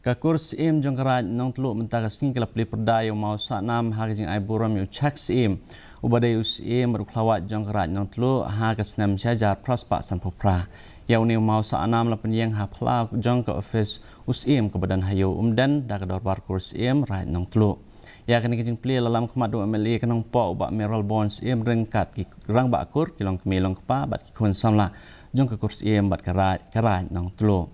Kakurs im jong karaj nong teluk mentara sing kelap li perdaya mau saknam hari jing ai buram yu chaks im ubadai us im beruklawat jong karaj nong teluk ha kesnam syajar praspak sanpopra ya uni mau saknam la penyeng ha pla jong ke office us im ke badan hayo umdan da kedor bar kurs im raj nong teluk ya kini kijing pli lalam kemadu MLA kenong po ubak mineral bonds im rengkat ki rang bakur kilong kemilong kepa bat ki kun samla jong ke kurs im bat karaj nong teluk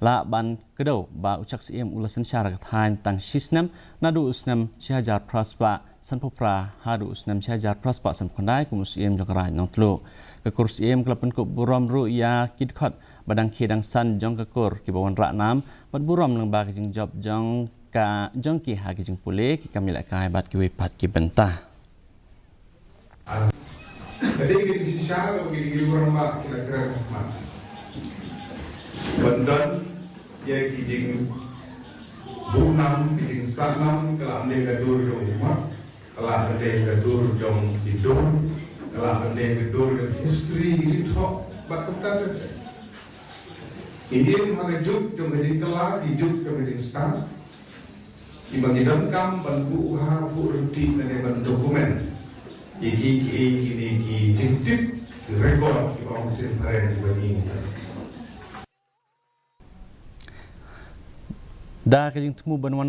la ban kedau ba ucak siem ulasan syara kathain tang shisnam nadu usnam syajar praspa sanpopra hadu usnam syajar praspa sanpondai kumus iem jongkarai nong telu ke kurs iem kelapen ku buram ru ya kidkhot badang khidang san jong ke kur ki bawan raknam bat buram lang ba kijing job jong ki ha kijing pule ki kamila kai bat ki wipat ki bentah jadi kijing syara ki buram ba kira-kira bandan ya kijing bunam kijing sanam kalau anda gadur jong rumah kalau anda gadur jong hidup kalau anda gadur jong history itu bakal kata ini hari juk jong kijing kelah hidup jong kijing star ibang idamkam bantu uha bu renti dan dokumen iki tip rekod ibang kijing keren dibanding da kijing temu banwan